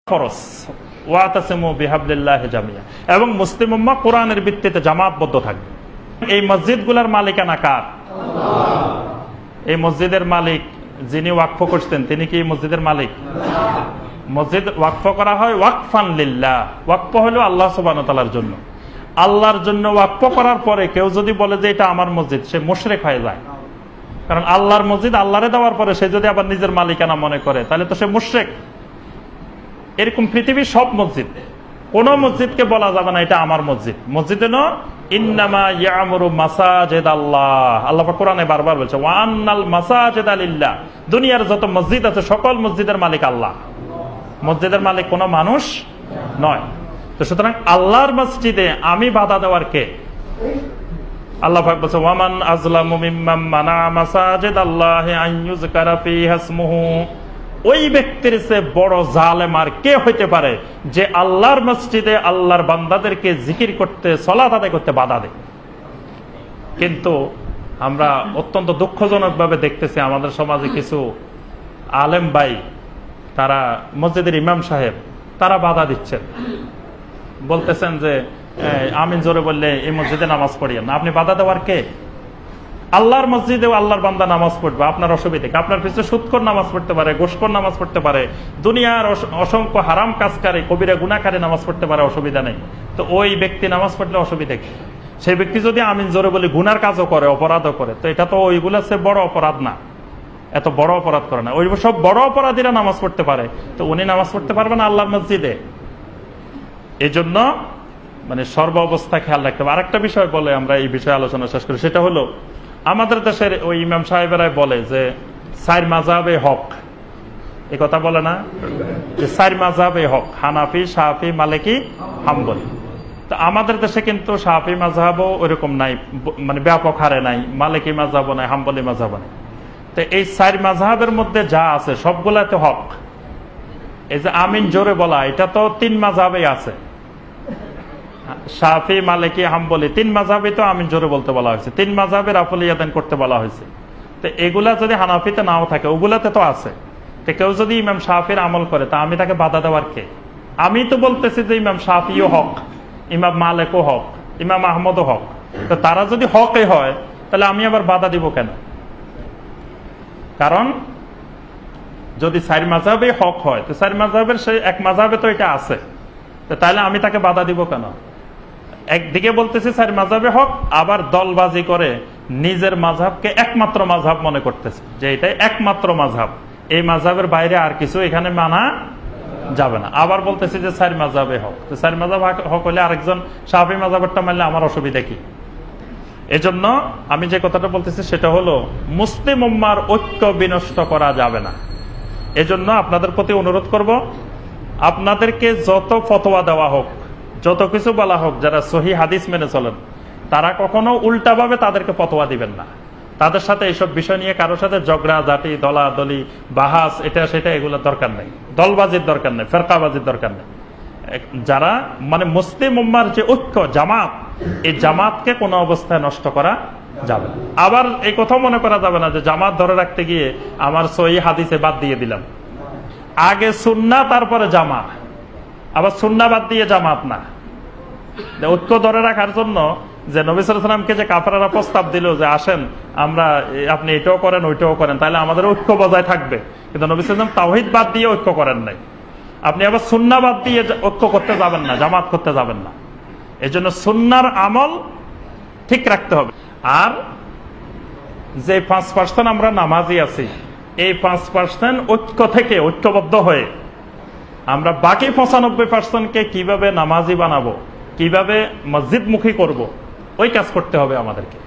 ফরজ ওয়াতাসিমু বিহাবলিল্লাহি জামিয়া, এবং মুসলিম উম্মাহ কোরআনের ভিত্তিতে জামাতবদ্ধ থাকবে। এই মসজিদগুলোর মালিকানা কার? এই মসজিদের মালিক যিনি ওয়াকফ করছেন তিনি কি মসজিদের মালিক? মসজিদ ওয়াকফ করা হয় ওয়াকফান লিল্লাহ, ওয়াকফ হলো আল্লাহ সুবহানাহু ওয়া তাআলার জন্য। আল্লাহর জন্য ওয়াকফ করার পরে কেউ যদি বলে যে এটা আমার মসজিদ, সে মুশরিক হয়ে যায়। কারণ আল্লাহর মসজিদ আল্লাহরে দেওয়ার পরে সে যদি আবার নিজের মালিকানা মনে করে তাহলে তো সে মুশরিক। এরকম পৃথিবীর সব মসজিদ, কোন মসজিদকে বলা যাবে না এটা আমার মসজিদ। মসজিদে ন ইন্নামা ইয়ামুরু মাসাজিদ আল্লাহ, আল্লাহ পাক কোরআনে বারবার বলছে ওয়া আন্নাল মাসাজিদা লিল্লাহ, দুনিয়ার যত মসজিদ আছে সকল মসজিদের মালিক আল্লাহ, মসজিদের মালিক কোনো মানুষ নয়। তো সুতরাং আল্লাহর মসজিদে আমি বাধা দেওয়ার কে? আল্লাহ পাক বলছে ওয়ামান আযলামু মিম্মান মানা মাসাজিদ আল্লাহি আন ইউযকারা ফিহা ইসমুহু, ওই ব্যক্তির চেয়ে বড় জালেম আর কে হইতে পারে যে আল্লাহর মসজিদে আল্লাহর বান্দাদেরকে জিকির করতে, সালাত আদায় করতে বাধা দেয়। কিন্তু আমরা অত্যন্ত দুঃখজনক ভাবে দেখতেছি আমাদের সমাজে কিছু আলেম ভাই, তারা মসজিদের ইমাম সাহেব, তারা বাধা দিচ্ছেন, বলতেছেন যে আমিন জোরে বললে এই মসজিদে নামাজ পড়িয়েন না। আপনি বাধা দেওয়ার কে? আল্লাহর মসজিদেও আল্লাহর বান্দা নামাজ পড়বে, আপনার অসুবিধা কি? আপনার পিছনে সুদখোর নামাজ পড়তে পারে, ঘুষখোর নামাজ পড়তে পারে, দুনিয়ার অসংখ্য হারাম কাজকারী কবিরা গুনাহকারী নামাজ পড়তে পারে, অসুবিধা নেই। তো ওই ব্যক্তি নামাজ পড়লে অসুবিধা কি? সেই ব্যক্তি যদি আমিন জোরে বলে গুনার কাজও করে, অপরাধও করে, তো এটা তো ওইগুলা সে বড় অপরাধ না, এত বড় অপরাধ করে না। ওই সব বড় অপরাধীরা নামাজ পড়তে পারে, তো উনি নামাজ পড়তে পারবে না আল্লাহর মসজিদে? এই জন্য মানে সর্ব অবস্থা খেয়াল রাখতে হবে। আরেকটা বিষয় বলে আমরা এই বিষয়ে আলোচনা শেষ করি, সেটা হলো আমাদের দেশের ওই ইমাম সাহেবেরাই বলে যে চার মাযহাবে হক, এ কথা বলে না যে চার মাযহাবে হক, হানাফি, শাফি, মালিকি, হাম্বলি। তো আমাদের দেশে কিন্তু শাফি মাযহাবও ওইরকম নাই, মানে ব্যাপক হারে নাই, মালিকি মাযহাবও নাই, হাম্বলি মাযহাবও নাই। তো এই চার মাযহাবের মধ্যে যা আছে সবগুলাতে হক। এই যে আমিন জোরে বলা, এটা তো তিন মাযহাবেই আছে, শাফি, মালিকি, হাম্বলি, তিন মাযহাবে তো আমিন জোরে বলতে বলা হয়েছে, তিন মাযহাবের আফলিয়াদান করতে বলা হয়েছে। তো এগুলা যদি হানাফিতে নাও থাকে, ওগুলাতে তো আছে। তো কেউ যদি ইমাম শাফির আমল করে, তা আমি তাকে বাধা দেওয়ার কে? আমি তো বলতেছি যে ইমাম শাফিও হক, ইমাম মালিকও হক, ইমাম আহমদও হক। তো তারা যদি হকই হয় তাহলে আমি আবার বাধা দিব কেন? কারণ যদি চার মাযহাবে হক হয়, তো চার মাযহাবের সেই এক মাযহাবে তো এটা আছে, তো তাহলে আমি তাকে বাধা দিব কেন? একদিকে বলতেছে চার মাযহাবে হক, আবার দলবাজি করে নিজের মাযহাবকে একমাত্র মাযহাব মনে করতেছে যে এটাই একমাত্র মাযহাব, এই মাযহাবের বাইরে আর কিছু এখানে মানা যাবে না। আবার বলতেছে যে চার মাযহাবে হক, তো চার মাযহাব হক হলে আরেকজন শাফি মাযহাবেরটা মানলে আমার অসুবিধা কি? এজন্য আমি যে কথাটা বলতেছি সেটা হলো মুসলিম উম্মাহর ঐক্য বিনষ্ট করা যাবে না। এজন্য আপনাদের প্রতি অনুরোধ করব, আপনাদেরকে যত ফতোয়া দেওয়া হোক, যত কিছু বলা হোক, যারা সহি হাদিস মেনে চলেন, তারা কখনো উল্টাভাবে তাদেরকে ফতোয়া দিবেন না। তাদের সাথে এইসব বিষয় নিয়ে কারোর সাথে ঝগড়া ঝাঁটি, দলাদলি, বাহাস, এটা সেটা এগুলোর দরকার নেই, দলবাজির দরকার নেই, ফেরকাবাজির দরকার নেই। যারা মানে মুসলিম উম্মার যে ঐক্য, জামাত, এই জামাতকে কোনো অবস্থায় নষ্ট করা যাবে না। আবার এই কথাও মনে করা যাবে না যে জামাত ধরে রাখতে গিয়ে আমার সহি হাদিসে বাদ দিয়ে দিলাম। আগে সুন্নাহ তারপরে জামাত, আবার সুন্নাহ বাদ দিয়ে জামাত না। ঐক্য ধরে রাখার জন্য যে নবী সাল্লাল্লাহু আলাইহি ওয়াসাল্লামকে যে কাফেররা প্রস্তাব দিল যে আসেন আমরা, আপনি এটাও করেন ওইটাও করেন, তাহলে আমাদের ঐক্য বজায় থাকবে, কিন্তু নবী সাল্লাল্লাহু আলাইহি ওয়াসাল্লাম তাওহীদ বাদ দিয়ে ঐক্য করেন নাই। আপনি আবার সুন্নাহ বাদ দিয়ে ঐক্য করতে যাবেন না, জামাত করতে যাবেন না। এই জন্য সুন্নাহর আমল ঠিক রাখতে হবে। আর যে 5% আমরা নামাজি আছি, এই 5% ঐক্য থেকে, ঐক্যবদ্ধ হয়ে আমরা বাকি 95%কে কিভাবে নামাজি বানাবো, কিভাবে মসজিদমুখী করব, ওই কাজ করতে হবে আমাদেরকে।